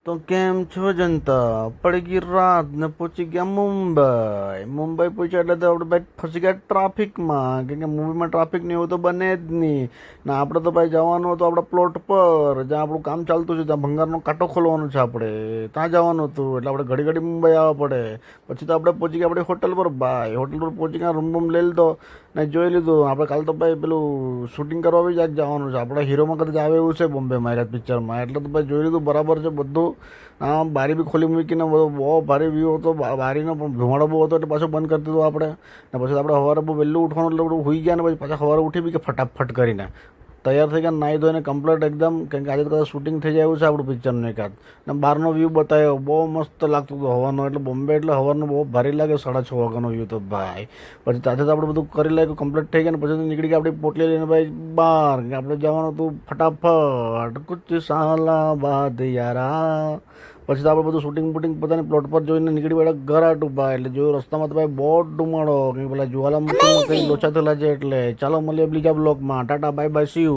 તો કેમ છો જનતા? પડી ગઈ રાત ને પહોંચી ગયા મુંબઈ. મુંબઈ પહોંચ્યા એટલે તો આપણે ભાઈ ફસી ગયા ટ્રાફિકમાં, કેમ કે મૂવીમાં ટ્રાફિક ને એવું તો બને જ નહીં. ને આપણે તો ભાઈ જવાનું હતું આપણા પ્લોટ પર, જ્યાં આપણું કામ ચાલતું છે, ત્યાં ભંગારનો કાંટો ખોલવાનો છે આપણે, ત્યાં જવાનું હતું. એટલે આપણે ઘડી ઘડી મુંબઈ આવવા પડે. પછી તો આપણે પહોંચી ગયા આપણી હોટલ પર ભાઈ. હોટલ પર પહોંચી ગયા, રૂમ લઈ લીધો ને જોઈ લીધું. આપણે કાલ તો ભાઈ પેલું શૂટિંગ કરવા બી જ જવાનું છે. આપણા હીરોમાં કદાચ આવે એવું છે બોમ્બે મારા પિક્ચરમાં. એટલે તો ભાઈ જોઈ લીધું, બરાબર છે બધું. હા, બારી બી ખોલી મૂકીને બહુ ભારે વ્યૂ હતો, બારીનો પણ ધુમાડો બહુ હતો એટલે પાછું બંધ કરી દીધું આપણે. ને પછી આપણે સવારે બહુ વહેલું ઉઠવાનું એટલે બધું હોઈ ગયા. ને પછી પાછા સવારે ઉઠી બી કે ફટાફટ કરીને તૈયાર થઈ ગયા, નાહી ધોઈને કમ્પ્લીટ એકદમ. કેમ કે આજે તો કદાચ શૂટિંગ થઈ જાય એવું છે આપણું પિક્ચરનું એકાદ. ને બહારનો વ્યૂ બતાવ્યો, બહુ મસ્ત લાગતું હતું હવાનો. એટલે બોમ્બે એટલે હવાનું બહુ ભારે લાગે, 6:30 વાગ્યાનો વ્યૂ તો ભાઈ. પછી ત્યાંથી તો આપણે બધું કરી લાગ્યું, કમ્પ્લીટ થઈ ગયા. ને પછી નીકળી ગયા આપણી પોટલી લઈને ભાઈ બહાર. આપણે જવાનું હતું ફટાફટ, કુછ સાલા બાદ યારા. પછી તો આપણે બધું શૂટિંગ બૂટિંગ પોતાની પ્લોટ પર જોઈને નીકળી પડ્યા ઘર આટું ભાઈ. એટલે જોયું રસ્તામાં તો ભાઈ બહુ ધુમાડો, કે પેલા જ્વાલામુખીમાં કંઈ લોચા થયેલા છે. એટલે ચાલો મળીએ બીજા બ્લોગમાં. Tata bye bye, C you.